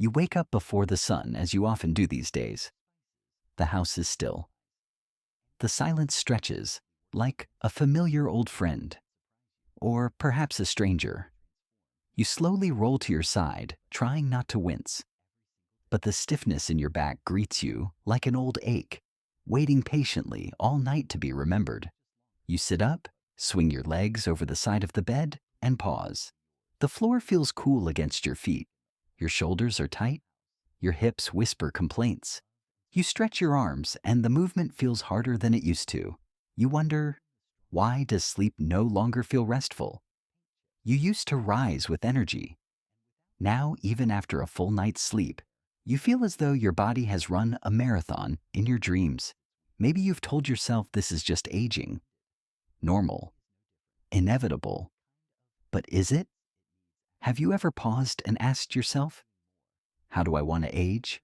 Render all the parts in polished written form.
You wake up before the sun, as you often do these days. The house is still. The silence stretches, like a familiar old friend, or perhaps a stranger. You slowly roll to your side, trying not to wince. But the stiffness in your back greets you like an old ache, waiting patiently all night to be remembered. You sit up, swing your legs over the side of the bed, and pause. The floor feels cool against your feet. Your shoulders are tight. Your hips whisper complaints. You stretch your arms, and the movement feels harder than it used to. You wonder, why does sleep no longer feel restful? You used to rise with energy. Now, even after a full night's sleep, you feel as though your body has run a marathon in your dreams. Maybe you've told yourself this is just aging. Normal. Inevitable. But is it? Have you ever paused and asked yourself, how do I want to age?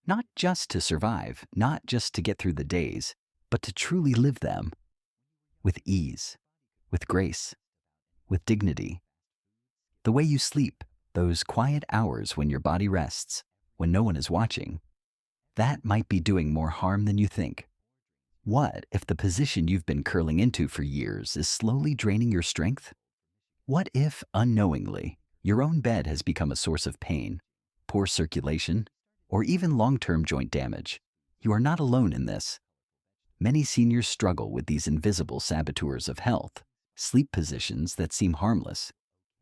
Not just to survive, not just to get through the days, but to truly live them. With ease, with grace, with dignity. The way you sleep, those quiet hours when your body rests, when no one is watching, that might be doing more harm than you think. What if the position you've been curling into for years is slowly draining your strength? What if, unknowingly, your own bed has become a source of pain, poor circulation, or even long-term joint damage? You are not alone in this. Many seniors struggle with these invisible saboteurs of health, sleep positions that seem harmless,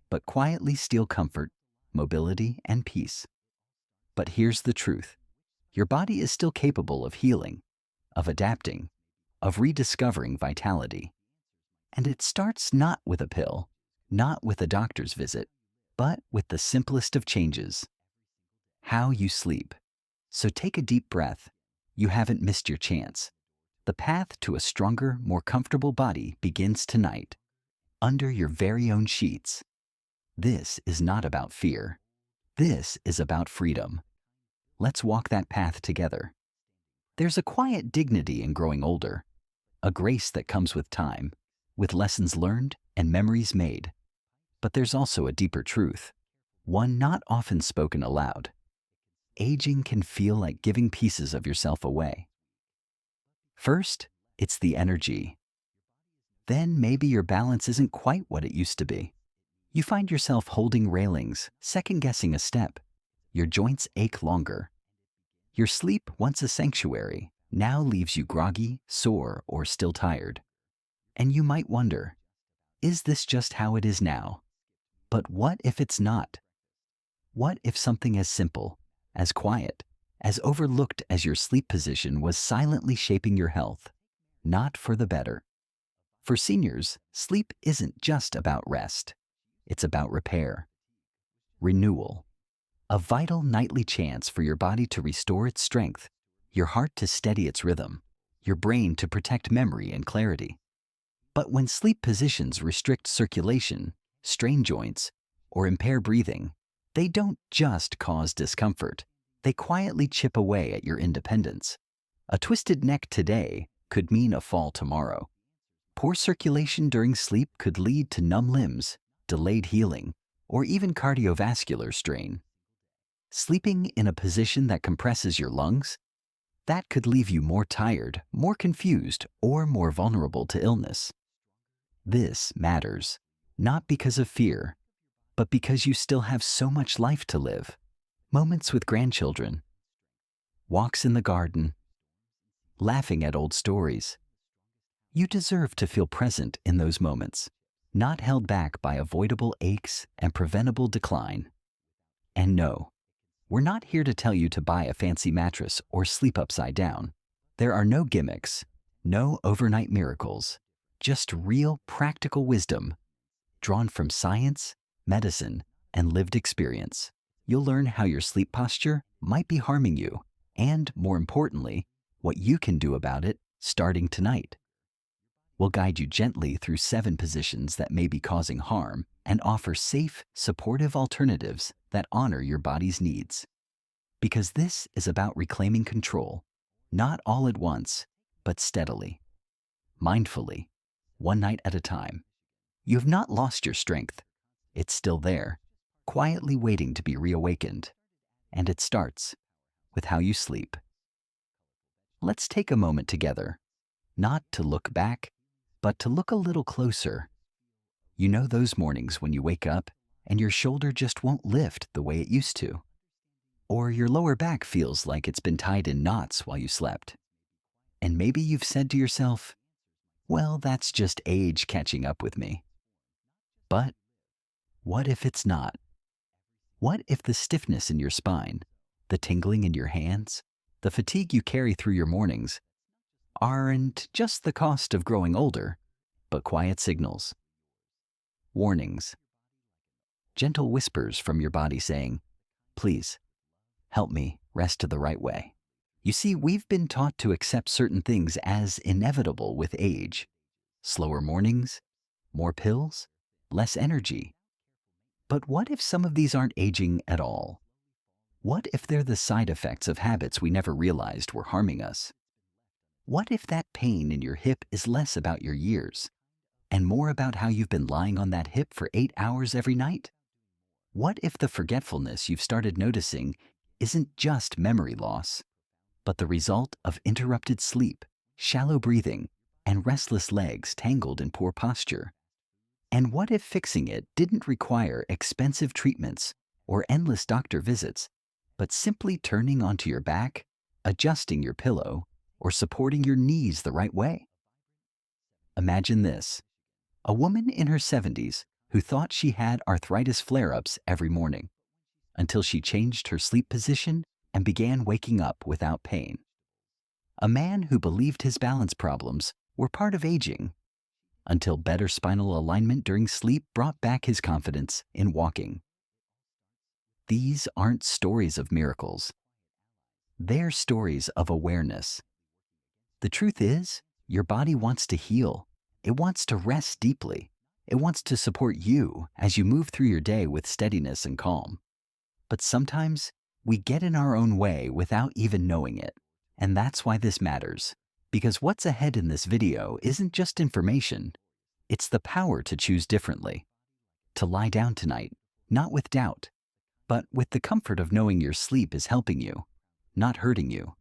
but quietly steal comfort, mobility, and peace. But here's the truth. Your body is still capable of healing, of adapting, of rediscovering vitality. And it starts not with a pill, not with a doctor's visit, but with the simplest of changes. How you sleep. So take a deep breath. You haven't missed your chance. The path to a stronger, more comfortable body begins tonight, under your very own sheets. This is not about fear. This is about freedom. Let's walk that path together. There's a quiet dignity in growing older, a grace that comes with time, with lessons learned and memories made. But there's also a deeper truth, one not often spoken aloud. Aging can feel like giving pieces of yourself away. First, it's the energy. Then maybe your balance isn't quite what it used to be. You find yourself holding railings, second-guessing a step. Your joints ache longer. Your sleep, once a sanctuary, now leaves you groggy, sore, or still tired. And you might wonder, is this just how it is now? But what if it's not? What if something as simple, as quiet, as overlooked as your sleep position was silently shaping your health, not for the better? For seniors, sleep isn't just about rest. It's about repair, renewal, a vital nightly chance for your body to restore its strength, your heart to steady its rhythm, your brain to protect memory and clarity. But when sleep positions restrict circulation, strain joints, or impair breathing, they don't just cause discomfort. They quietly chip away at your independence. A twisted neck today could mean a fall tomorrow. Poor circulation during sleep could lead to numb limbs, delayed healing, or even cardiovascular strain. Sleeping in a position that compresses your lungs, that could leave you more tired, more confused, or more vulnerable to illness. This matters, not because of fear, but because you still have so much life to live. Moments with grandchildren, walks in the garden, laughing at old stories. You deserve to feel present in those moments, not held back by avoidable aches and preventable decline. And no, we're not here to tell you to buy a fancy mattress or sleep upside down. There are no gimmicks, no overnight miracles, just real practical wisdom drawn from science, medicine, and lived experience. You'll learn how your sleep posture might be harming you, and more importantly, what you can do about it starting tonight. We'll guide you gently through 7 positions that may be causing harm and offer safe, supportive alternatives that honor your body's needs. Because this is about reclaiming control, not all at once, but steadily, mindfully, one night at a time. You have not lost your strength. It's still there, quietly waiting to be reawakened. and it starts with how you sleep. Let's take a moment together, not to look back, but to look a little closer. You know those mornings when you wake up and your shoulder just won't lift the way it used to? Or your lower back feels like it's been tied in knots while you slept? And maybe you've said to yourself, well, that's just age catching up with me. But what if it's not? What if the stiffness in your spine, the tingling in your hands, the fatigue you carry through your mornings aren't just the cost of growing older, but quiet signals, warnings, gentle whispers from your body saying, please, help me rest the right way. You see, we've been taught to accept certain things as inevitable with age. Slower mornings, more pills, less energy. But what if some of these aren't aging at all? What if they're the side effects of habits we never realized were harming us? What if that pain in your hip is less about your years and more about how you've been lying on that hip for 8 hours every night? What if the forgetfulness you've started noticing isn't just memory loss, but the result of interrupted sleep, shallow breathing, and restless legs tangled in poor posture? And what if fixing it didn't require expensive treatments or endless doctor visits, but simply turning onto your back, adjusting your pillow, or supporting your knees the right way? Imagine this: a woman in her 70s who thought she had arthritis flare-ups every morning, until she changed her sleep position and began waking up without pain. A man who believed his balance problems were part of aging, until better spinal alignment during sleep brought back his confidence in walking. These aren't stories of miracles. They're stories of awareness. The truth is, your body wants to heal. It wants to rest deeply. It wants to support you as you move through your day with steadiness and calm. But sometimes we get in our own way without even knowing it. And that's why this matters. Because what's ahead in this video isn't just information. It's the power to choose differently. To lie down tonight, not with doubt, but with the comfort of knowing your sleep is helping you, not hurting you.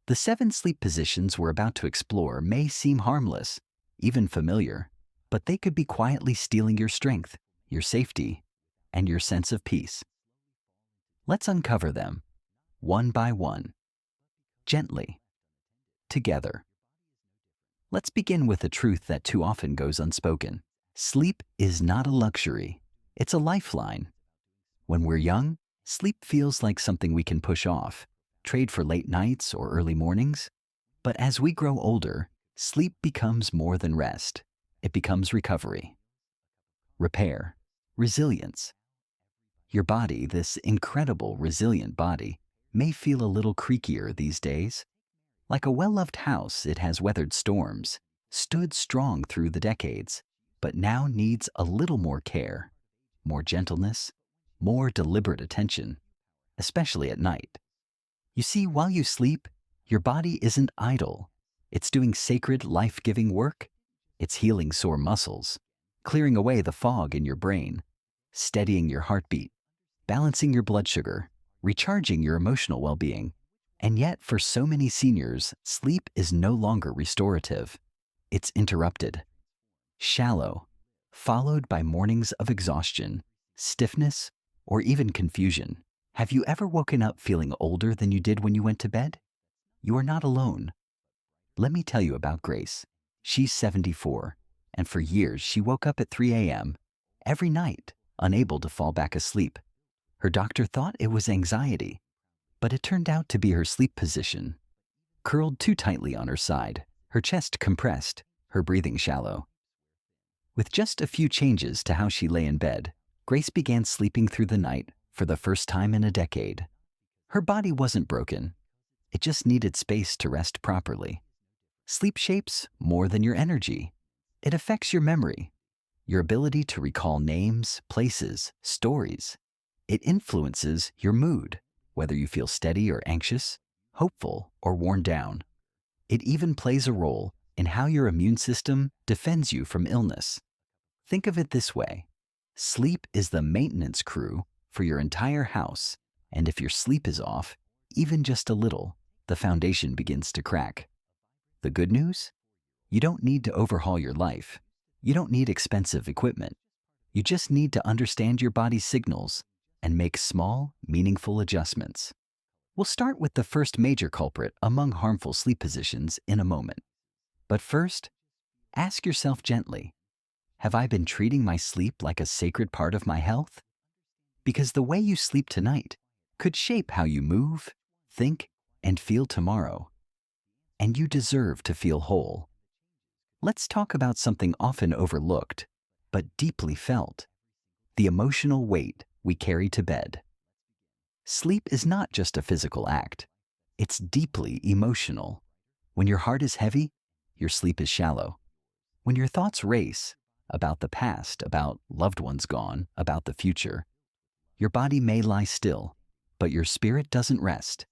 The 7 sleep positions we're about to explore may seem harmless, even familiar, but they could be quietly stealing your strength, your safety, and your sense of peace. Let's uncover them, one by one, gently, together. Let's begin with a truth that too often goes unspoken. Sleep is not a luxury, it's a lifeline. When we're young, sleep feels like something we can push off, trade for late nights or early mornings. But as we grow older, sleep becomes more than rest. It becomes recovery, repair, resilience. Your body, this incredible, resilient body, may feel a little creakier these days. Like a well-loved house, it has weathered storms, stood strong through the decades, but now needs a little more care, more gentleness, more deliberate attention, especially at night. You see, while you sleep, your body isn't idle. It's doing sacred, life-giving work. It's healing sore muscles, clearing away the fog in your brain, steadying your heartbeat, balancing your blood sugar, recharging your emotional well-being. And yet, for so many seniors, sleep is no longer restorative. It's interrupted, shallow, followed by mornings of exhaustion, stiffness, or even confusion. Have you ever woken up feeling older than you did when you went to bed? You are not alone. Let me tell you about Grace. She's 74, and for years she woke up at 3 a.m. every night, unable to fall back asleep. Her doctor thought it was anxiety, but it turned out to be her sleep position. Curled too tightly on her side, her chest compressed, her breathing shallow. With just a few changes to how she lay in bed, Grace began sleeping through the night for the first time in a decade. Her body wasn't broken. It just needed space to rest properly. Sleep shapes more than your energy. It affects your memory, your ability to recall names, places, stories. It influences your mood, whether you feel steady or anxious, hopeful or worn down. It even plays a role in how your immune system defends you from illness. Think of it this way: sleep is the maintenance crew for your entire house, And if your sleep is off, even just a little, the foundation begins to crack. The good news? You don't need to overhaul your life. You don't need expensive equipment. You just need to understand your body's signals and make small, meaningful adjustments. We'll start with the first major culprit among harmful sleep positions in a moment. But first, ask yourself gently, have I been treating my sleep like a sacred part of my health? Because the way you sleep tonight could shape how you move, think, and feel tomorrow. And you deserve to feel whole. Let's talk about something often overlooked, but deeply felt: the emotional weight we carry to bed. Sleep is not just a physical act. It's deeply emotional. When your heart is heavy, your sleep is shallow. When your thoughts race about the past, about loved ones gone, about the future, your body may lie still, but your spirit doesn't rest.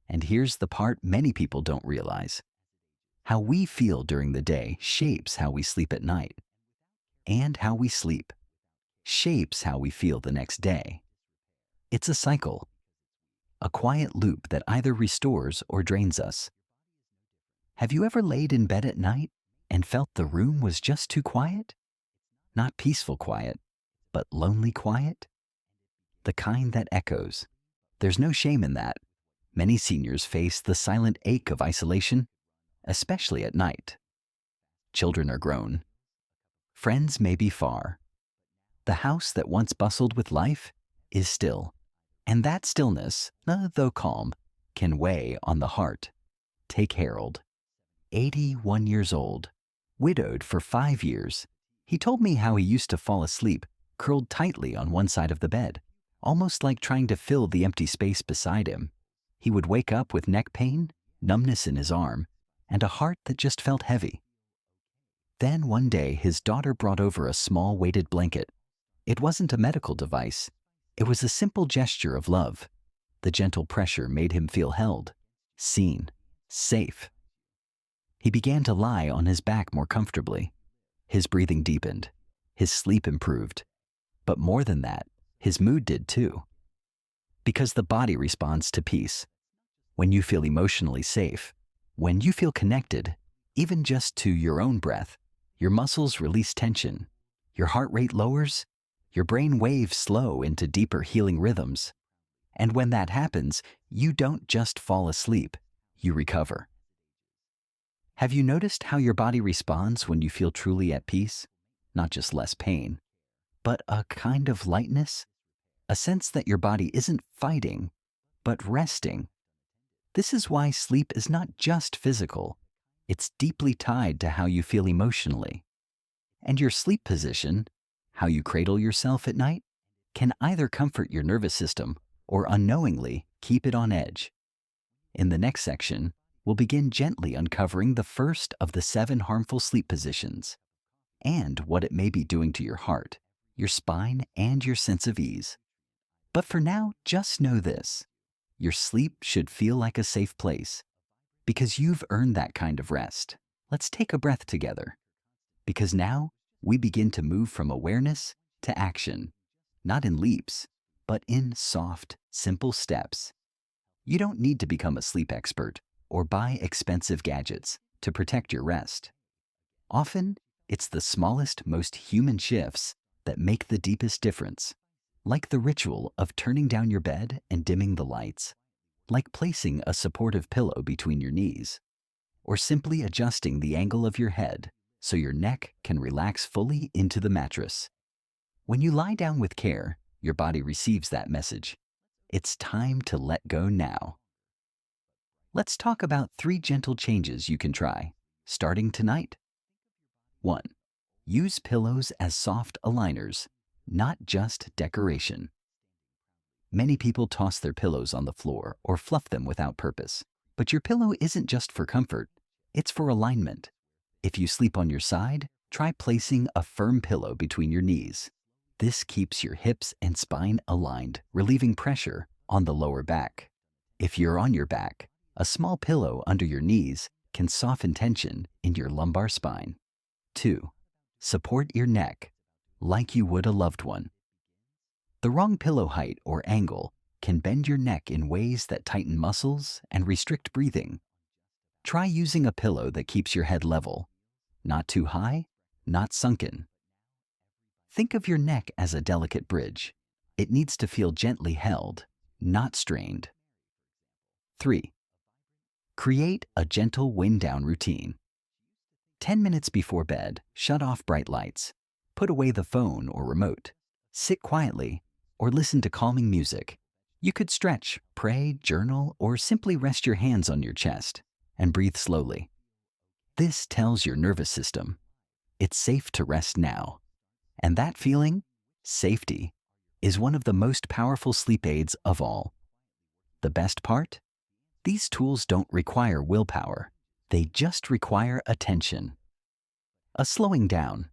And here's the part many people don't realize. How we feel during the day shapes how we sleep at night. And how we sleep shapes how we feel the next day. It's a cycle, a quiet loop that either restores or drains us. Have you ever laid in bed at night and felt the room was just too quiet? Not peaceful quiet, but lonely quiet? The kind that echoes. There's no shame in that. Many seniors face the silent ache of isolation, especially at night. Children are grown. Friends may be far. The house that once bustled with life is still. And that stillness, though calm, can weigh on the heart. Take Harold, 81 years old, widowed for 5 years. He told me how he used to fall asleep, curled tightly on one side of the bed, almost like trying to fill the empty space beside him. He would wake up with neck pain, numbness in his arm, and a heart that just felt heavy. Then one day his daughter brought over a small weighted blanket. It wasn't a medical device. It was a simple gesture of love. The gentle pressure made him feel held, seen, safe. He began to lie on his back more comfortably. His breathing deepened. His sleep improved. But more than that, his mood did too. Because the body responds to peace. When you feel emotionally safe, when you feel connected, even just to your own breath, your muscles release tension, your heart rate lowers, your brain waves slow into deeper healing rhythms. And when that happens, you don't just fall asleep, you recover. Have you noticed how your body responds when you feel truly at peace? Not just less pain, but a kind of lightness, a sense that your body isn't fighting, but resting. This is why sleep is not just physical. It's deeply tied to how you feel emotionally. And your sleep position, how you cradle yourself at night, can either comfort your nervous system or unknowingly keep it on edge. In the next section, we'll begin gently uncovering the first of the 7 harmful sleep positions and what it may be doing to your heart, your spine, and your sense of ease. But for now, just know this: your sleep should feel like a safe place, because you've earned that kind of rest. Let's take a breath together, because now we begin to move from awareness to action, not in leaps, but in soft, simple steps. You don't need to become a sleep expert or buy expensive gadgets to protect your rest. Often, it's the smallest, most human shifts that make the deepest difference, like the ritual of turning down your bed and dimming the lights, like placing a supportive pillow between your knees, or simply adjusting the angle of your head so your neck can relax fully into the mattress. When you lie down with care, your body receives that message. It's time to let go now. Let's talk about 3 gentle changes you can try, starting tonight. 1. Use pillows as soft aligners, not just decoration. Many people toss their pillows on the floor or fluff them without purpose. But your pillow isn't just for comfort, it's for alignment. If you sleep on your side, try placing a firm pillow between your knees. This keeps your hips and spine aligned, relieving pressure on the lower back. If you're on your back, a small pillow under your knees can soften tension in your lumbar spine. 2. Support your neck like you would a loved one. The wrong pillow height or angle can bend your neck in ways that tighten muscles and restrict breathing. Try using a pillow that keeps your head level, not too high, not sunken. Think of your neck as a delicate bridge. It needs to feel gently held, not strained. 3. Create a gentle wind-down routine. 10 minutes before bed, shut off bright lights. Put away the phone or remote. Sit quietly or listen to calming music. You could stretch, pray, journal, or simply rest your hands on your chest and breathe slowly. This tells your nervous system it's safe to rest now. And that feeling, safety, is one of the most powerful sleep aids of all. The best part? These tools don't require willpower. They just require attention. A slowing down.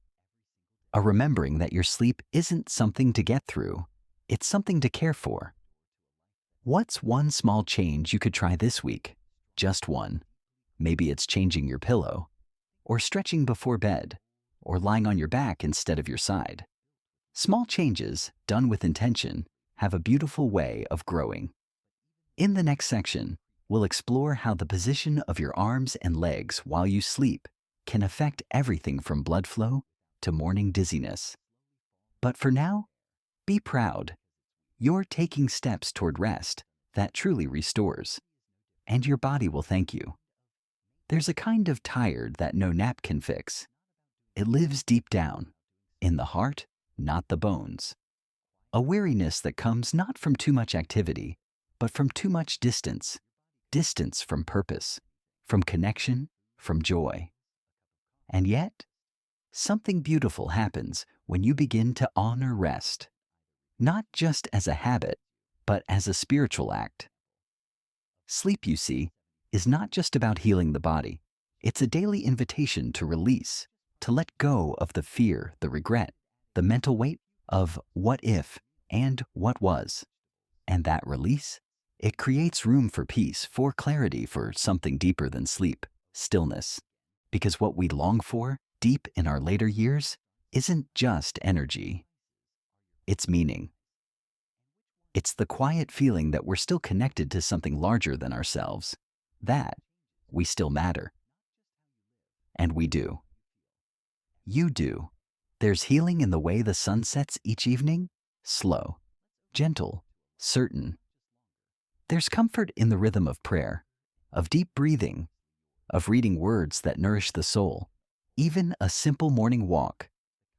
A remembering that your sleep isn't something to get through. It's something to care for. What's one small change you could try this week? Just one. Maybe it's changing your pillow, or stretching before bed, or lying on your back instead of your side. Small changes, done with intention, have a beautiful way of growing. In the next section, we'll explore how the position of your arms and legs while you sleep can affect everything from blood flow to morning dizziness. But for now, be proud. You're taking steps toward rest that truly restores, and your body will thank you. There's a kind of tired that no nap can fix. It lives deep down, in the heart, not the bones. A weariness that comes not from too much activity, but from too much distance. Distance from purpose, from connection, from joy. And yet, something beautiful happens when you begin to honor rest, not just as a habit, but as a spiritual act. Sleep, you see, is not just about healing the body. It's a daily invitation to release, to let go of the fear, the regret, the mental weight of what if and what was. And that release, it creates room for peace, for clarity, for something deeper than sleep, stillness. Because what we long for, deep in our later years, isn't just energy. It's meaning. It's the quiet feeling that we're still connected to something larger than ourselves, that we still matter. And we do. You do. There's healing in the way the sun sets each evening, slow, gentle, certain. There's comfort in the rhythm of prayer, of deep breathing, of reading words that nourish the soul, even a simple morning walk,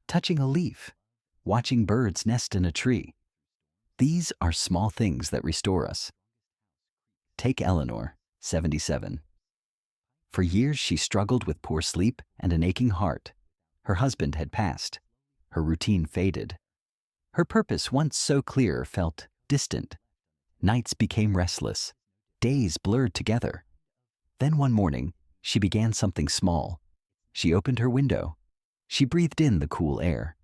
touching a leaf, watching birds nest in a tree. These are small things that restore us. Take Eleanor, 77. For years she struggled with poor sleep and an aching heart. Her husband had passed. Her routine faded. Her purpose, once so clear, felt distant. Nights became restless. Days blurred together. Then one morning, she began something small. She opened her window. She breathed in the cool air.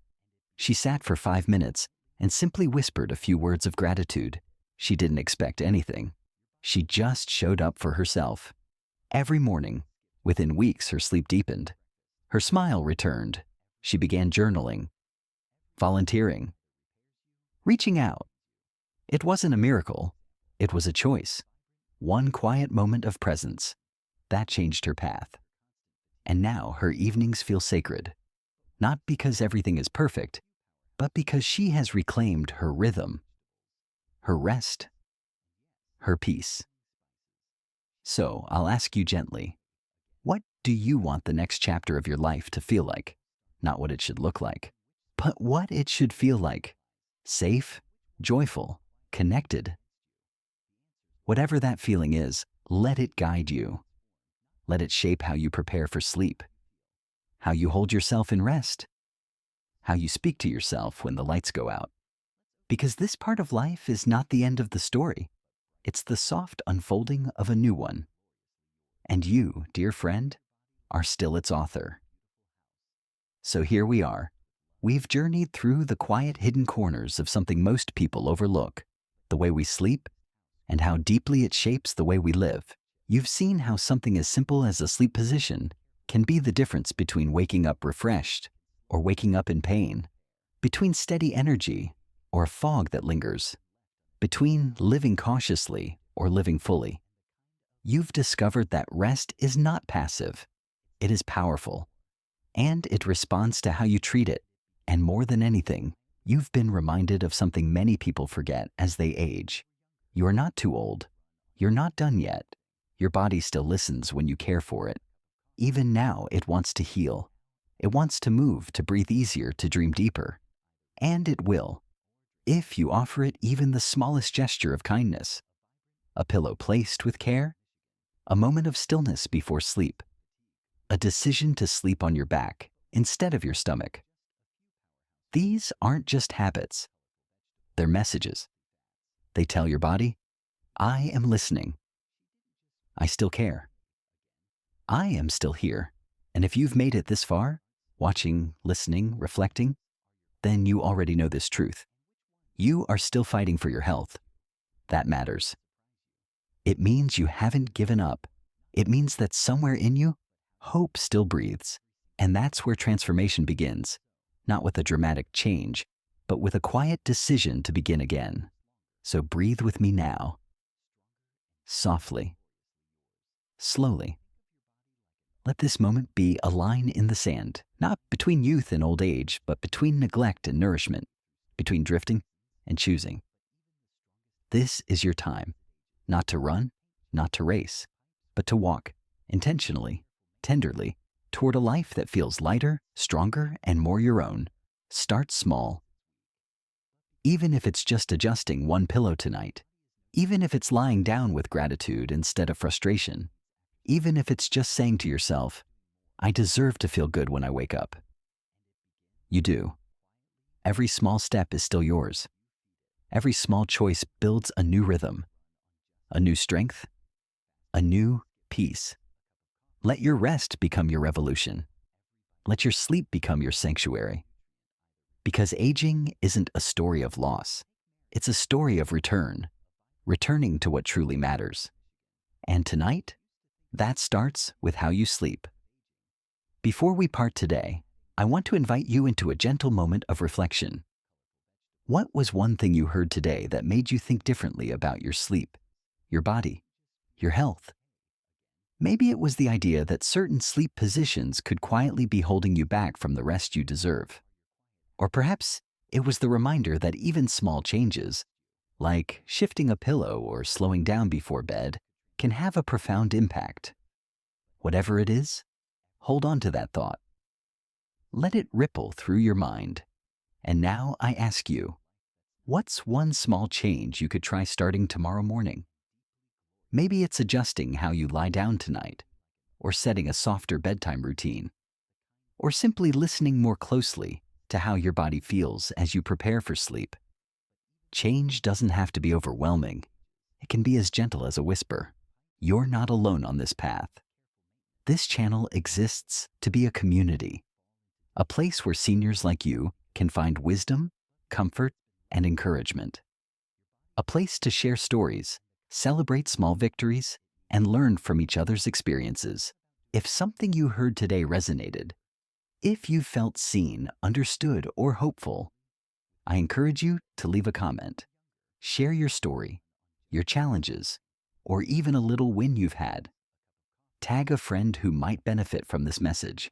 She sat for 5 minutes and simply whispered a few words of gratitude. She didn't expect anything. She just showed up for herself. Every morning, within weeks, her sleep deepened. Her smile returned. She began journaling, volunteering, reaching out. It wasn't a miracle. It was a choice. One quiet moment of presence. That changed her path. And now her evenings feel sacred. Not because everything is perfect, but because she has reclaimed her rhythm, her rest, her peace. So I'll ask you gently, what do you want the next chapter of your life to feel like? Not what it should look like, but what it should feel like. Safe, joyful, connected. Whatever that feeling is, let it guide you. Let it shape how you prepare for sleep, how you hold yourself in rest, how you speak to yourself when the lights go out. Because this part of life is not the end of the story. It's the soft unfolding of a new one. And you, dear friend, are still its author. So here we are. We've journeyed through the quiet hidden corners of something most people overlook, the way we sleep, and how deeply it shapes the way we live. You've seen how something as simple as a sleep position can be the difference between waking up refreshed or waking up in pain, between steady energy or a fog that lingers. Between living cautiously or living fully, you've discovered that rest is not passive. It is powerful, and it responds to how you treat it. And more than anything, you've been reminded of something many people forget as they age. You are not too old. You're not done yet. Your body still listens when you care for it. Even now, it wants to heal. It wants to move, to breathe easier, to dream deeper. And it will, if you offer it even the smallest gesture of kindness. A pillow placed with care, a moment of stillness before sleep, a decision to sleep on your back instead of your stomach. These aren't just habits. They're messages. They tell your body, I am listening. I still care. I am still here. And if you've made it this far, watching, listening, reflecting, then you already know this truth. You are still fighting for your health. That matters. It means you haven't given up. It means that somewhere in you, hope still breathes. And that's where transformation begins, not with a dramatic change, but with a quiet decision to begin again. So breathe with me now. Softly. Slowly. Let this moment be a line in the sand, not between youth and old age, but between neglect and nourishment, between drifting and choosing. This is your time, not to run, not to race, but to walk intentionally, tenderly, toward a life that feels lighter, stronger, and more your own. Start small. Even if it's just adjusting one pillow tonight, even if it's lying down with gratitude instead of frustration, even if it's just saying to yourself, I deserve to feel good when I wake up. You do. Every small step is still yours. Every small choice builds a new rhythm, a new strength, a new peace. Let your rest become your revolution. Let your sleep become your sanctuary. Because aging isn't a story of loss. It's a story of return, returning to what truly matters. And tonight, that starts with how you sleep. Before we part today, I want to invite you into a gentle moment of reflection. What was one thing you heard today that made you think differently about your sleep, your body, your health? Maybe it was the idea that certain sleep positions could quietly be holding you back from the rest you deserve. Or perhaps it was the reminder that even small changes, like shifting a pillow or slowing down before bed, can have a profound impact. Whatever it is, hold on to that thought. Let it ripple through your mind. And now I ask you, what's one small change you could try starting tomorrow morning? Maybe it's adjusting how you lie down tonight, or setting a softer bedtime routine, or simply listening more closely to how your body feels as you prepare for sleep. Change doesn't have to be overwhelming. It can be as gentle as a whisper. You're not alone on this path. This channel exists to be a community, a place where seniors like you can find wisdom, comfort, and encouragement. A place to share stories, celebrate small victories, and learn from each other's experiences. If something you heard today resonated, if you felt seen, understood, or hopeful, I encourage you to leave a comment. Share your story, your challenges, or even a little win you've had. Tag a friend who might benefit from this message,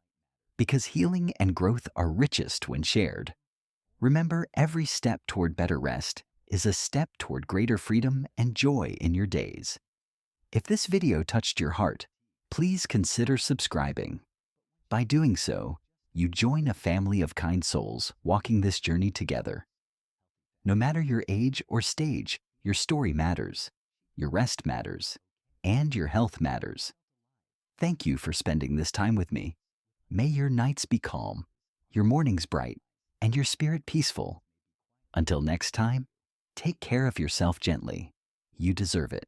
because healing and growth are richest when shared. Remember, every step toward better rest is a step toward greater freedom and joy in your days. If this video touched your heart, please consider subscribing. By doing so, you join a family of kind souls walking this journey together. No matter your age or stage, your story matters, your rest matters, and your health matters. Thank you for spending this time with me. May your nights be calm, your mornings bright, and your spirit peaceful. Until next time, take care of yourself gently. You deserve it.